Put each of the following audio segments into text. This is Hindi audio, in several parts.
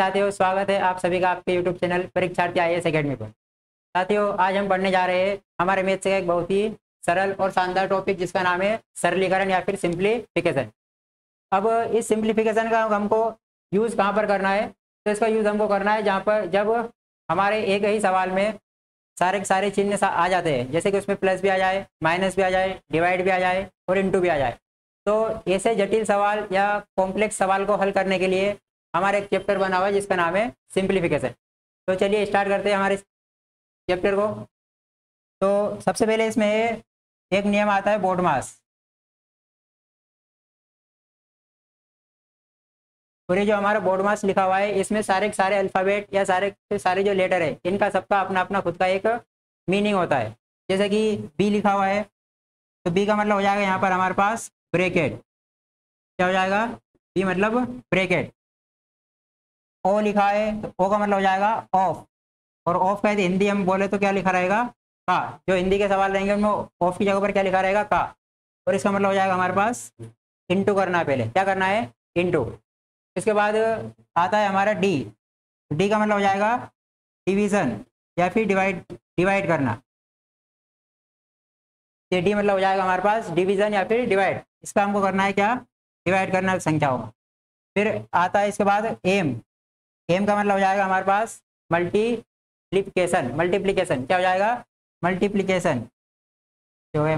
साथियों, स्वागत है आप सभी का आपके यूट्यूब चैनल परीक्षार्थी IAS एकेडमी पर। साथियों, आज हम पढ़ने जा रहे हैं हमारे मैथ्स का एक बहुत ही सरल और शानदार टॉपिक जिसका नाम है सरलीकरण या फिर सिंप्लीफिकेशन। अब इस सिंप्लीफिकेशन का हमको यूज़ कहाँ पर करना है? तो इसका यूज़ हमको करना है जहाँ पर जब हमारे एक ही सवाल में सारे चिन्ह आ जाते हैं, जैसे कि उसमें प्लस भी आ जाए, माइनस भी आ जाए, डिवाइड भी आ जाए और इंटू भी आ जाए। तो ऐसे जटिल सवाल या कॉम्प्लेक्स सवाल को हल करने के लिए हमारा एक चैप्टर बना हुआ है जिसका नाम है सिंप्लीफिकेशन। तो चलिए स्टार्ट करते हैं हमारे चैप्टर को। तो सबसे पहले इसमें एक नियम आता है बोडमास। और ये जो हमारा बोडमास लिखा हुआ है इसमें सारे अल्फ़ाबेट या सारे जो लेटर है इनका सबका अपना अपना खुद का एक मीनिंग होता है। जैसे कि बी लिखा हुआ है तो बी का मतलब हो जाएगा यहाँ पर हमारे पास ब्रैकेट। क्या हो जाएगा? बी मतलब ब्रैकेट। ओ लिखा है तो ओ का मतलब हो जाएगा ऑफ। और ऑफ का यदि हिंदी हम बोले तो क्या लिखा रहेगा? का। जो हिंदी के सवाल रहेंगे उनमें ऑफ की जगह पर क्या लिखा रहेगा? का। और इसका मतलब हो जाएगा हमारे पास इंटू करना है। पहले क्या करना है? इंटू। इसके बाद आता है हमारा डी। डी का मतलब हो जाएगा डिवीज़न या फिर डिवाइड करना। ये डी मतलब हो जाएगा हमारे पास डिवीज़न या फिर डिवाइड। इसका हमको करना है क्या? डिवाइड करना संख्याओं को। फिर आता है इसके बाद एम। एम का मतलब हो जाएगा हमारे पास मल्टीप्लिकेशन। क्या हो जाएगा? मल्टीप्लिकेशन। जो है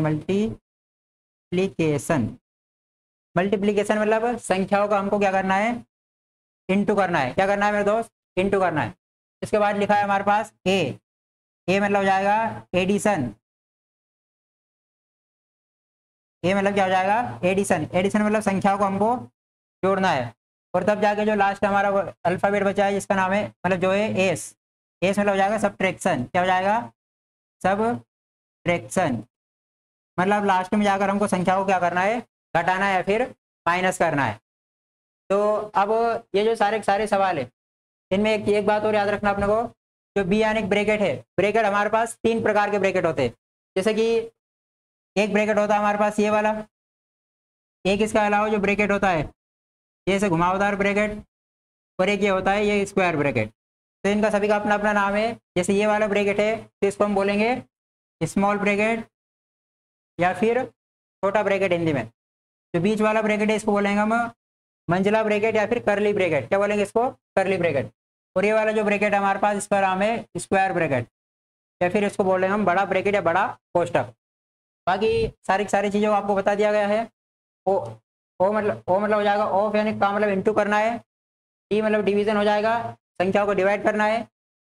मल्टीप्लिकेशन मतलब संख्याओं का हमको क्या करना है? इंटू करना है। क्या करना है मेरे दोस्त? इंटू करना है। इसके बाद लिखा है हमारे पास ए। ए मतलब हो जाएगा एडिशन। ए मतलब क्या हो जाएगा? एडिशन। एडिशन मतलब संख्याओं को हमको जोड़ना है। और तब जाके जो लास्ट हमारा अल्फ़ाबेट बचा है जिसका नाम है मतलब जो है एस। एस मतलब हो जाएगा सब्ट्रैक्शन। क्या हो जाएगा? सब्ट्रैक्शन। मतलब लास्ट में जाकर हमको संख्या को क्या करना है? घटाना है या फिर माइनस करना है। तो अब ये जो सारे सवाल है इनमें एक बात और याद रखना अपने को। जो बी यानी ब्रैकेट है, ब्रैकेट हमारे पास 3 प्रकार के ब्रैकेट होते हैं। जैसे कि एक ब्रैकेट होता है हमारे पास ये वाला, एक इसका अलावा जो ब्रैकेट होता है जैसे घुमावदार ब्रैकेट, और एक ये होता है ये स्क्वायर ब्रैकेट। तो इनका सभी का अपना अपना नाम है। जैसे ये वाला ब्रैकेट है तो इसको हम बोलेंगे स्मॉल ब्रैकेट या फिर छोटा ब्रैकेट हिंदी में। जो बीच वाला ब्रैकेट है इसको बोलेंगे हम मंझला ब्रैकेट या फिर करली ब्रैकेट। क्या बोलेंगे इसको? करली ब्रैकेट। और ये वाला जो ब्रैकेट है हमारे पास इसका नाम है स्क्वायर ब्रैकेट या फिर इसको बोल रहे हैं हम बड़ा ब्रैकेट या बड़ा कोष्टक। बाकी सारी चीज़ों को आपको बता दिया गया है। ओ मतलब हो जाएगा ऑफ यानी का मतलब इंटू करना है। डी मतलब डिवीज़न हो जाएगा, संख्याओं को डिवाइड करना है।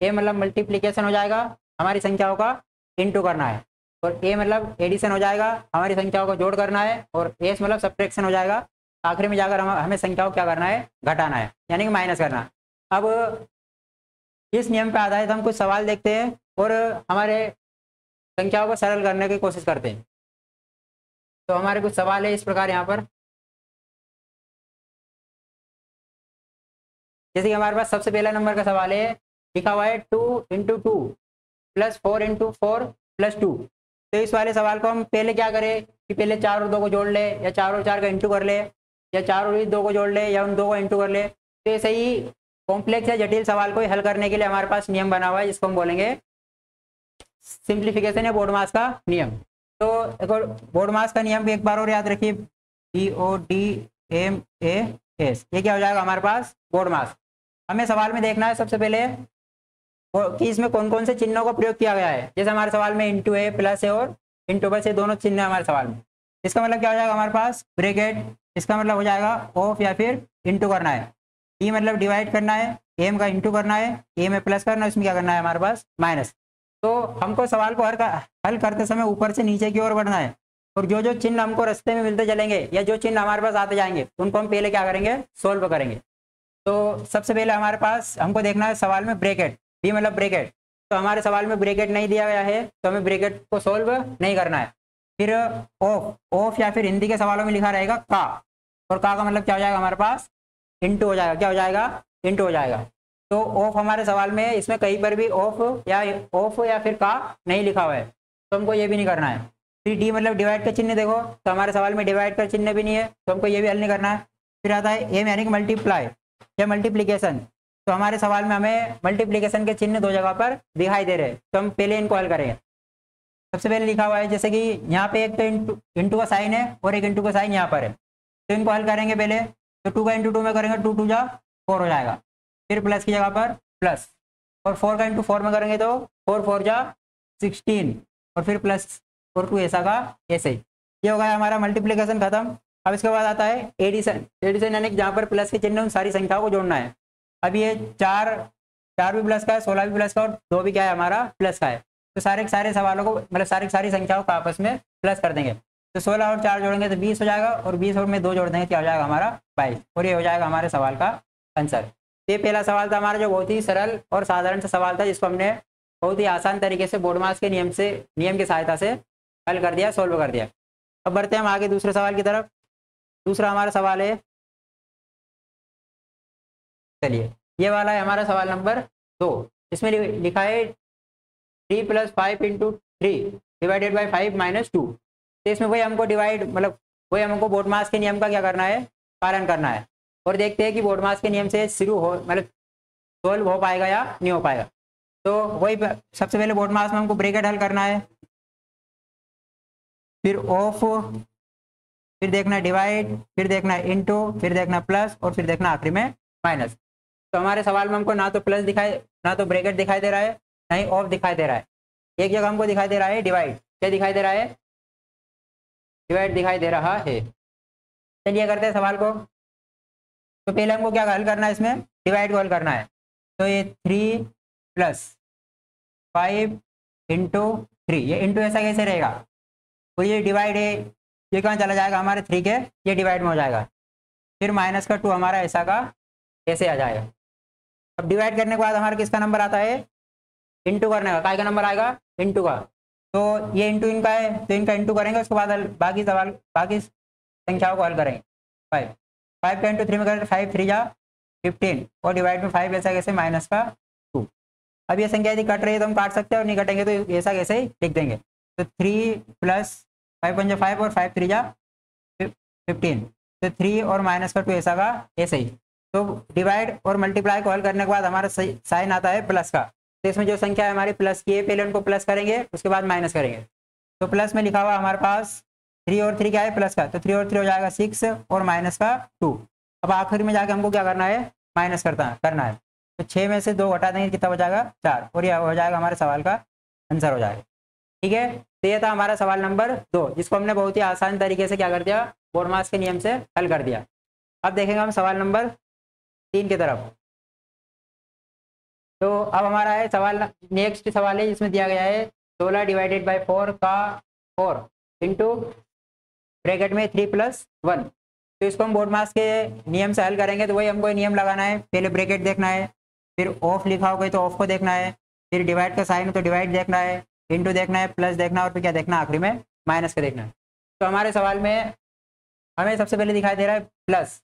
ए मतलब मल्टीप्लिकेशन हो जाएगा, हमारी संख्याओं का इंटू करना है। और ए मतलब एडिशन हो जाएगा, हमारी संख्याओं को जोड़ करना है। और एस मतलब सब्ट्रैक्शन हो जाएगा, आखिर में जाकर हमें संख्याओं को क्या करना है? घटाना है यानी कि माइनस करना। अब इस नियम पर आधारित हम कुछ सवाल देखते हैं और हमारे संख्याओं को सरल करने की कोशिश करते हैं। तो हमारे कुछ सवाल है इस प्रकार यहाँ पर। जैसे कि हमारे पास सबसे पहला नंबर का सवाल है, लिखा हुआ है 2 × 2 + 4 × 4 + 2। तो इस वाले सवाल को हम पहले क्या करें कि पहले 4 और 2 को जोड़ ले, या 4 और 4 का इंटू कर ले, या 4 और 2 को जोड़ ले, या उन 2 को इंटू कर ले। तो ऐसे ही कॉम्प्लेक्स या जटिल सवाल को हल करने के लिए हमारे पास नियम बना हुआ है जिसको हम बोलेंगे सिंप्लीफिकेशन या बोडमास का नियम। तो एक और बोडमास का नियम भी एक बार और याद रखिए, BODMAS। ये क्या हो जाएगा हमारे पास? बोडमास। हमें सवाल में देखना है सबसे पहले कि इसमें कौन कौन से चिन्हों का प्रयोग किया गया है। जैसे हमारे सवाल में इंटू है, प्लस है और इंटू, बस ये दोनों चिन्ह है हमारे सवाल में। इसका मतलब क्या हो जाएगा हमारे पास? ब्रैकेट। इसका मतलब हो जाएगा ऑफ या फिर इंटू करना है। डी मतलब डिवाइड करना है, एम का इंटू करना है, ए में प्लस करना है, इसमें क्या करना है हमारे पास? माइनस। तो हमको सवाल को हल करते समय ऊपर से नीचे की ओर बढ़ना है। और जो जो चिन्ह हमको रास्ते में मिलते चलेंगे या जो चिन्ह हमारे पास आते जाएंगे उनको हम पहले क्या करेंगे? सोल्व करेंगे। तो सबसे पहले हमारे पास हमको देखना है सवाल में ब्रैकेट। बी मतलब ब्रैकेट। तो हमारे सवाल में ब्रैकेट नहीं दिया गया है तो हमें ब्रैकेट को सोल्व नहीं करना है। फिर ऑफ या फिर हिंदी के सवालों में लिखा रहेगा का। और का मतलब क्या हो जाएगा हमारे पास? इंटू हो जाएगा। क्या हो जाएगा? इंटू हो जाएगा। तो ऑफ हमारे सवाल में इसमें कहीं पर भी ऑफ या फिर का नहीं लिखा हुआ है तो हमको ये भी नहीं करना है। फिर डी मतलब डिवाइड का चिन्ह देखो तो हमारे सवाल में डिवाइड का चिन्ह भी नहीं है तो हमको ये भी हल नहीं करना है। फिर आता है एम यानी कि मल्टीप्लाई या मल्टीप्लिकेशन। तो हमारे सवाल में हमें मल्टीप्लिकेशन के चिन्ह दो जगह पर दिखाई दे रहे हैं, तो हम पहले इनको हल करेंगे। सबसे पहले लिखा हुआ है जैसे कि यहाँ पे एक तो इंटू का साइन है और एक इंटू का साइन यहाँ पर है, तो इनको हल करेंगे पहले। तो 2 का इंटू 2 में करेंगे, 2 2 जा 4 हो जाएगा, फिर प्लस की जगह पर प्लस, और 4 का इंटू 4 में करेंगे तो 4 4 जा 16, और फिर प्लस और 2 ऐसा का ऐसे ही। ये हो गया हमारा मल्टीप्लिकेशन खत्म। अब इसके बाद आता है एडिशन। एडिशन यानी कि जहाँ पर प्लस के चिन्ह उन सारी संख्याओं को जोड़ना है। अब ये 4 भी प्लस का है, 16 भी प्लस का, और 2 भी क्या है हमारा प्लस का है। तो सारे सवालों को मतलब सारी संख्याओं को आपस में प्लस कर देंगे। तो 16 और 4 जोड़ेंगे तो 20 हो जाएगा, और 20 और में 2 जोड़ देंगे क्या हो जाएगा हमारा 22, और ये हो जाएगा हमारे सवाल का आंसर। ये पहला सवाल था हमारा, जो बहुत ही सरल और साधारण सा सवाल था, जिसको हमने बहुत ही आसान तरीके से बोर्डमास के नियम की सहायता से हल कर दिया, सोल्व कर दिया। अब बढ़ते हैं हम आगे दूसरे सवाल की तरफ। दूसरा हमारा सवाल है, चलिए ये वाला है हमारा सवाल नंबर 2। इसमें लिखा है 3 + 5 × 3 डिवाइडेड बाई 5 - 2। तो इसमें वही हमको वही हमको बोर्डमास के नियम का क्या करना है, पालन करना है, और देखते हैं कि बोर्डमास के नियम से शुरू हो सोल्व हो पाएगा या नहीं हो पाएगा। तो वही सबसे पहले बोर्डमास में हमको ब्रैकेट हल करना है, फिर ऑफ, फिर देखना डिवाइड, फिर देखना इनटू, फिर देखना प्लस, और फिर देखना आखिरी में माइनस। तो हमारे सवाल में हमको ना तो प्लस ना तो ब्रैकेट दिखाई दे रहा है, ना ही ऑफ दिखाई दे रहा है। एक जगह हमको दिखाई दे रहा है डिवाइड। क्या दिखाई दे रहा है? डिवाइड दिखाई दे रहा है। चलिए करते हैं सवाल को। तो पहले हमको क्या हल करना है, इसमें डिवाइड को हल करना है। तो ये 3 + 5 × 3, ये इंटू ऐसा कैसे रहेगा? तो ये डिवाइड है, ये कहाँ चला जाएगा हमारे 3 के, ये डिवाइड में हो जाएगा। फिर माइनस का 2 हमारा ऐसा का ऐसे आ जाएगा। अब डिवाइड करने के बाद हमारा किसका नंबर आता है? इंटू करने का। काय का नंबर आएगा? इंटू का। तो ये इंटू इनका है, तो इनका इंटू करेंगे, उसके बाद बाकी संख्याओं को हल करेंगे। 5 का इंटू 3 में करेंगे, 5 3 जा 15, और डिवाइड में 5 ऐसा कैसे माइनस का 2। अब ये संख्या यदि कट रही है तो हम काट सकते हैं, और नहीं कटेंगे तो ऐसा कैसे ही लिख देंगे। तो 3 + 5 × 5 और 5 3 जा 15, तो 3 और माइनस का 2 ऐसा का ऐसे ही। तो डिवाइड और मल्टीप्लाई को हल करने के बाद हमारा साइन आता है प्लस का। तो इसमें जो संख्या है हमारी प्लस की है, पहले उनको प्लस करेंगे, उसके बाद माइनस करेंगे। तो प्लस में लिखा हुआ हमारे पास 3 और 3 क्या है प्लस का, तो 3 और 3 हो जाएगा 6, और माइनस का 2। अब आखिर में जाके हमको क्या करना है, माइनस करना है। तो 6 में से 2 घटा देंगे, कितना हो जाएगा 4, और यह हो जाएगा हमारे सवाल का आंसर हो जाएगा। ठीक है, तो ये था हमारा सवाल नंबर 2, जिसको हमने बहुत ही आसान तरीके से क्या कर दिया, बोर्डमास के नियम से हल कर दिया। अब देखेंगे हम सवाल नंबर 3 की तरफ। तो अब हमारा है सवाल, नेक्स्ट सवाल है जिसमें दिया गया है 16 डिवाइडेड बाई 4 का 4 इंटू ब्रैकेट में 3 + 1। तो इसको हम बोर्डमास के नियम से हल करेंगे। तो वही हमको नियम लगाना है, पहले ब्रैकेट देखना है, फिर ऑफ लिखा होगा तो ऑफ को देखना है, फिर डिवाइड का साइन हो तो डिवाइड देखना है, इंटू देखना है, प्लस देखना है, और फिर क्या देखना है आखिरी में माइनस का देखना है। तो हमारे सवाल में हमें सबसे पहले दिखाई दे रहा है प्लस,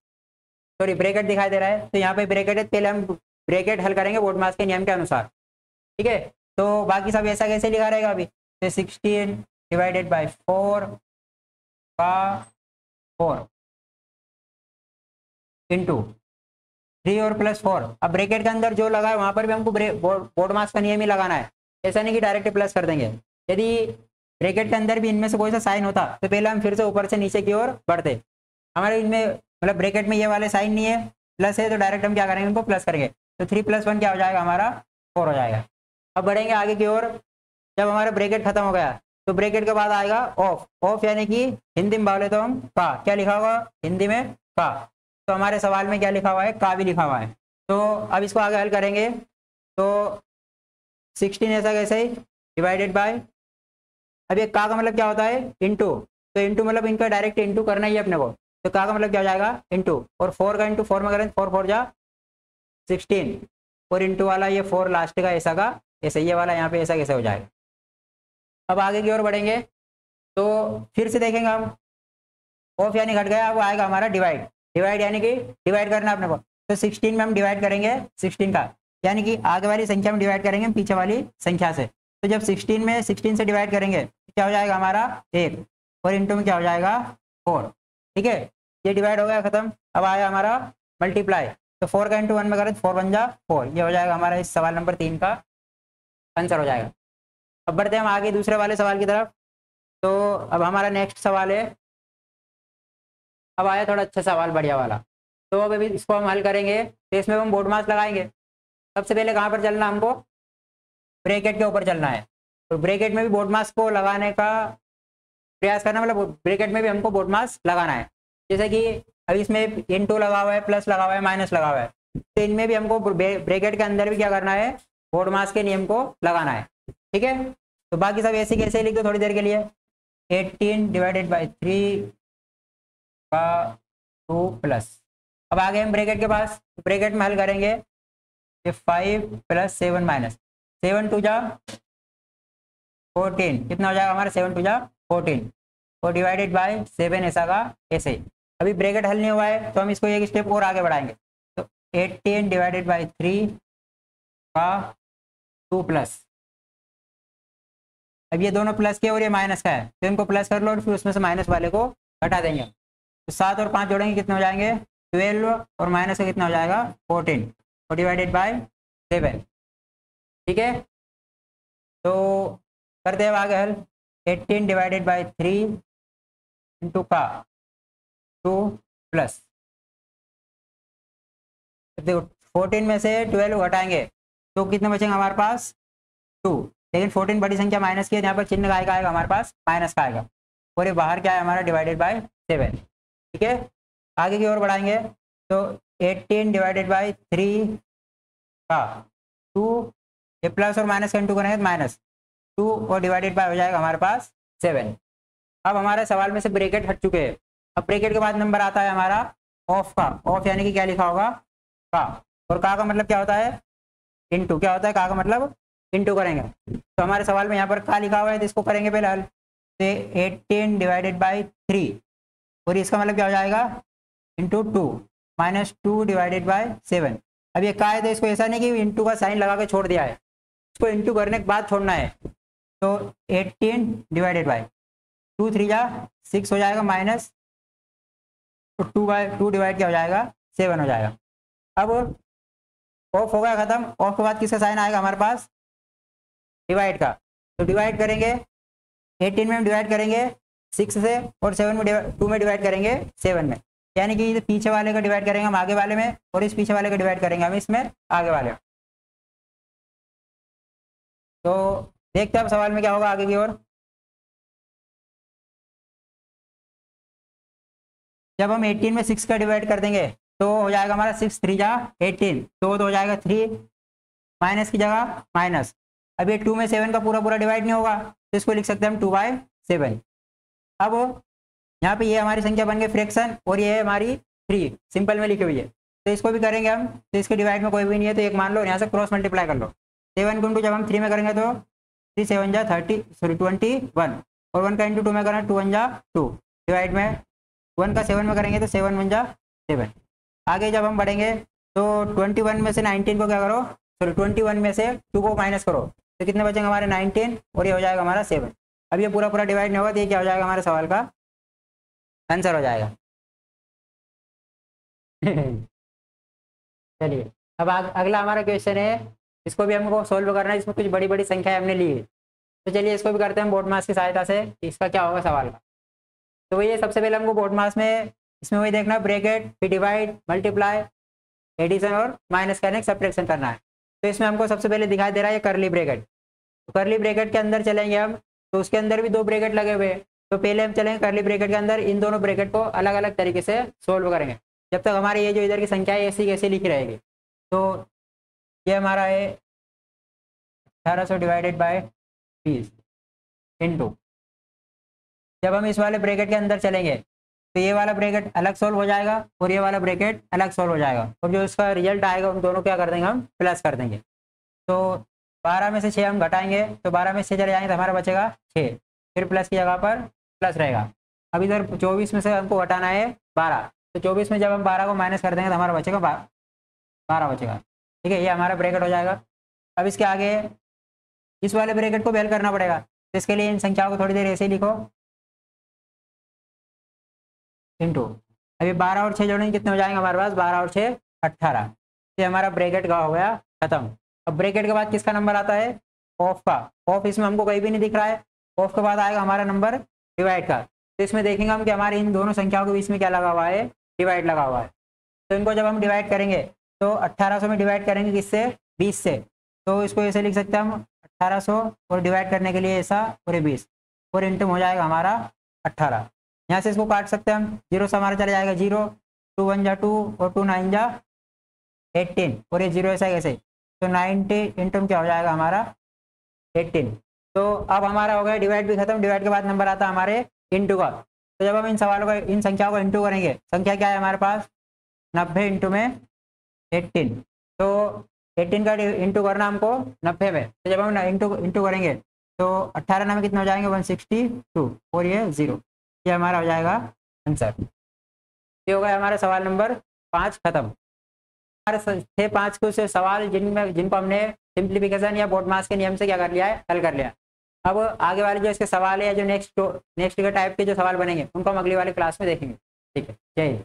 सॉरी ब्रैकेट दिखाई दे रहा है। तो यहाँ पे ब्रैकेट है, पहले हम ब्रैकेट हल करेंगे बोर्डमास के नियम के अनुसार। ठीक है, तो बाकी सब ऐसा कैसे लिखा रहेगा अभी, तो 16 डिवाइडेड बाई 4 का 4 इंटू 3 और प्लस 4। अब ब्रैकेट के अंदर जो लगा है वहां पर भी हमको बोर्डमास का नियम ही लगाना है, ऐसा नहीं कि डायरेक्ट प्लस कर देंगे। यदि ब्रैकेट के अंदर भी इनमें से कोई सा साइन होता तो पहले हम फिर से ऊपर से नीचे की ओर बढ़ते। हमारे इनमें मतलब ब्रैकेट में ये वाले साइन नहीं है, प्लस है, तो डायरेक्ट हम क्या करेंगे, इनको प्लस करेंगे। तो 3 + 1 क्या हो जाएगा हमारा 4 हो जाएगा। अब बढ़ेंगे आगे की ओर। जब हमारा ब्रैकेट खत्म हो गया तो ब्रैकेट के बाद आएगा ऑफ। ऑफ यानी कि हिंदी में बोले तो हम का, क्या लिखा हुआ हिंदी में का। तो हमारे सवाल में क्या लिखा हुआ है, का भी लिखा हुआ है। तो अब इसको आगे हल करेंगे। तो 16 ऐसा कैसे डिवाइडेड बाय, अब ये का मतलब क्या होता है, इंटू। तो इंटू मतलब इनका डायरेक्ट इंटू करना ही है अपने को। तो का मतलब क्या हो जाएगा, इंटू, और 4 का इंटू 4 में करें 4 4 जा 16, और इंटू वाला ये 4 लास्ट का ऐसा का ऐसे, ये वाला यहाँ पे ऐसा कैसे हो जाएगा। अब आगे की ओर बढ़ेंगे तो फिर से देखेंगे हम, ऑफ यानी घट गया, अब आएगा हमारा डिवाइड। डिवाइड यानी कि डिवाइड करना अपने को। तो 16 में हम डिवाइड करेंगे 16 का, यानी कि आगे वाली संख्या में डिवाइड करेंगे पीछे वाली संख्या से। तो जब 16 में 16 से डिवाइड करेंगे तो क्या हो जाएगा हमारा 1, और इंटू में क्या हो जाएगा 4। ठीक है, ये डिवाइड हो गया खत्म। अब आया हमारा मल्टीप्लाई। तो 4 का इंटू 1 में करें 4 बन जा 4, ये हो जाएगा हमारा इस सवाल नंबर 3 का आंसर हो जाएगा। अब बढ़ते हैं हम आगे दूसरे वाले सवाल की तरफ। तो अब हमारा नेक्स्ट सवाल है, अब आया थोड़ा अच्छा सवाल बढ़िया वाला। तो अब अभी इसको हम हल करेंगे, तो इसमें हम बोर्ड मास लगाएंगे। सबसे पहले कहाँ पर चलना हमको, ब्रैकेट के ऊपर चलना है। तो ब्रैकेट में भी बोर्ड मास को लगाने का प्रयास करना, मतलब ब्रैकेट में भी हमको बोर्ड मास लगाना है। जैसे कि अभी इसमें इनटू लगा हुआ है, प्लस लगा हुआ है, माइनस लगा हुआ है, तो इनमें भी हमको ब्रैकेट के अंदर भी क्या करना है, बोर्ड मास के नियम को लगाना है। ठीक है, तो बाकी सब ऐसे कैसे लिख दो थोड़ी देर के लिए। 18 डिवाइडेड बाई 3 का 2 प्लस, अब आ गए हम ब्रैकेट के पास। ब्रैकेट में हल करेंगे, ये 5 प्लस 7 माइनस 7 टू जा 14, कितना हो जाएगा हमारा 7 टू जा 14, और डिवाइडेड बाय 7 ऐसा का ऐसे ही। अभी ब्रैकेट हल नहीं हुआ है तो हम इसको एक स्टेप और आगे बढ़ाएंगे। तो 18 डिवाइडेड बाई 3 का 2 प्लस, अब ये दोनों प्लस के और ये माइनस का है, तो इनको प्लस कर लो और फिर उसमें से माइनस वाले को हटा देंगे। तो 7 और 5 जोड़ेंगे, कितने हो जाएंगे 12, और माइनस का कितना हो जाएगा 14, और डिवाइडेड बाय 7। ठीक है, तो करते हैं आगे हल। 18 डिवाइडेड बाई 3 इंटू का 2 प्लस, देखो 14 में से 12 घटाएंगे तो कितने बचेंगे हमारे पास 2, लेकिन 14 बड़ी संख्या माइनस की है, यहाँ पर चिन्ह का आएगा हमारे पास माइनस का आएगा, और ये बाहर क्या है हमारा डिवाइडेड बाय 7। ठीक है, आगे की ओर बढ़ाएंगे। तो 18 डिवाइडेड बाई 3 का 2, ये प्लस और माइनस का इंटू करेंगे तो माइनस 2, और डिवाइडेड बाय हो जाएगा हमारे पास 7। अब हमारे सवाल में से ब्रैकेट हट चुके हैं। अब ब्रैकेट के बाद नंबर आता है हमारा ऑफ का। ऑफ यानी कि क्या लिखा होगा का, और का मतलब क्या होता है इंटू, क्या होता है का मतलब इंटू करेंगे। तो हमारे सवाल में यहाँ पर का लिखा हुआ है, तो इसको करेंगे पहले हल। तो 18 डिवाइडेड बाई 3, और इसका मतलब क्या हो जाएगा इंटू 2, माइनस 2 डिवाइडेड बाई 7। अब ये का है तो इसको ऐसा नहीं कि इंटू का साइन लगा के छोड़ दिया है, इसको इंटू करने के बाद छोड़ना है। तो 18 डिवाइडेड बाई 2 3 जा 6 हो जाएगा, माइनस 2 डिवाइड क्या हो जाएगा 7 हो जाएगा। अब ऑफ हो गया खत्म। ऑफ के बाद किसका साइन आएगा हमारे पास डिवाइड का। तो डिवाइड करेंगे 18 में हम डिवाइड करेंगे 6 से, और 7 में 2 में डिवाइड करेंगे 7 में, यानी कि पीछे वाले का डिवाइड करेंगे हम आगे वाले में, और इस पीछे वाले का डिवाइड करेंगे हम इसमें आगे वाले में। तो देखते हैं अब सवाल में क्या होगा आगे की ओर। जब हम 18 में 6 का डिवाइड कर देंगे तो हो जाएगा हमारा 6 3 जा 18, तो हो जाएगा 3, माइनस की जगह माइनस। अब ये 2 में 7 का पूरा पूरा डिवाइड नहीं होगा, तो इसको लिख सकते हैं हम 2/7। अब यहाँ पे ये हमारी संख्या बन गई फ्रैक्शन, और ये है हमारी 3 सिंपल में लिखी हुई है, तो इसको भी करेंगे हम। तो इसके डिवाइड में कोई भी नहीं है तो एक मान लो, यहाँ से क्रॉस मल्टीप्लाई कर लो। 7 गुंटू जब हम 3 में करेंगे तो 3 7 जा 21, और 1 का इंटू 2 में करना 2 1 जा 2, डिवाइड में 1 का 7 में करेंगे तो 7 1 जा 7। आगे जब हम बढ़ेंगे तो 21 में से 19 को क्या करो, 21 में से 2 को माइनस करो, तो कितने बचेंगे हमारे 19, और ये हो जाएगा हमारा 7। अब ये पूरा पूरा डिवाइड नहीं होगा तो ये क्या हो जाएगा हमारे सवाल का आंसर हो जाएगा। चलिए अब अगला हमारा क्वेश्चन है, इसको भी हमको सोल्व करना है। इसमें कुछ बड़ी बड़ी संख्या हमने ली है, तो चलिए इसको भी करते हैं हम बोर्ड मास की सहायता से। इसका क्या होगा सवाल का, तो वही सबसे पहले हमको बोर्ड मास में इसमें वही देखना है, ब्रैकेट फिर डिवाइड मल्टीप्लाई एडिशन और माइनस करने सब्ट्रैक्शन करना है। तो इसमें हमको सबसे पहले दिखाई दे रहा है ये करली ब्रैकेट। तो करली ब्रैकेट के अंदर चलेंगे हम, तो उसके अंदर भी 2 ब्रैकेट लगे हुए हैं। तो पहले हम चलेंगे करली ब्रैकेट के अंदर, इन दोनों ब्रैकेट को अलग अलग तरीके से सोल्व करेंगे जब तक हमारी ये जो इधर की संख्या है ऐसी कैसे लिखी रहेगी। तो ये हमारा है 1800 डिवाइडेड बाय 20 इंटू, जब हम इस वाले ब्रैकेट के अंदर चलेंगे तो ये वाला ब्रैकेट अलग सोल्व हो जाएगा और ये वाला ब्रैकेट अलग सोल्व हो जाएगा, और जो इसका रिजल्ट आएगा उन दोनों क्या कर देंगे हम प्लस कर देंगे। तो 12 में से 6 हम घटाएंगे, तो 12 में से 6 चले जाएंगे तो हमारा बचेगा 6, फिर प्लस की जगह पर प्लस रहेगा। अब इधर 24 में से हमको हटाना है 12, तो 24 में जब हम 12 को माइनस कर देंगे तो हमारा बचेगा 12 बचेगा। ठीक है, ये हमारा ब्रैकेट हो जाएगा। अब इसके आगे इस वाले ब्रैकेट को भी हल करना पड़ेगा, तो इसके लिए इन संख्याओं को थोड़ी देर ऐसे ही लिखो इंटू। अभी 12 और 6 जोड़ेंगे कितने हो जाएंगे हमारे पास, 12 और 6 18। ये हमारा ब्रैकेट का हो गया खत्म। अब ब्रैकेट के बाद किसका नंबर आता है? ऑफ का। ऑफ इसमें हमको कहीं भी नहीं दिख रहा है। ऑफ के बाद आएगा हमारा नंबर डिवाइड का। तो इसमें देखेंगे हम कि हमारे इन दोनों संख्याओं के बीच में क्या लगा हुआ है? डिवाइड लगा हुआ है। तो इनको जब हम डिवाइड करेंगे तो 1800 में डिवाइड करेंगे किससे? 20 से। तो इसको ऐसे लिख सकते हैं हम 1800 और डिवाइड करने के लिए ऐसा और ये 20 और इंटू हो जाएगा हमारा 18। यहाँ से इसको काट सकते हैं हम, 0 से हमारा चला जाएगा 0, 2 1 जा 2 और 2 9 जा 18 और ये 0 ऐसा कैसे? तो 90 इंटू क्या हो जाएगा हमारा? 18। तो अब हमारा हो गया डिवाइड भी खत्म। डिवाइड के बाद नंबर आता है हमारे इंटू का। तो जब हम इन सवालों को, इन संख्याओं को इंटू करेंगे, संख्या क्या है हमारे पास? 90 इंटू में 18। तो 18 का इंटू करना हमको 90 में। तो जब हम इंटू करेंगे तो 18 में कितने हो जाएंगे? 162 और ये 0। ये हमारा हो जाएगा आंसर। ये हो गया हमारा सवाल नंबर 5 खत्म। हमारे थे 5 कुछ सवाल जिनको हमने सिंप्लीफिकेशन या बोडमास के नियम से क्या कर लिया है? हल कर लिया। अब आगे वाले जो इसके सवाल है या जो नेक्स्ट के टाइप के जो सवाल बनेंगे उनको हम अगली वाली क्लास में देखेंगे। ठीक है, जय हिंद।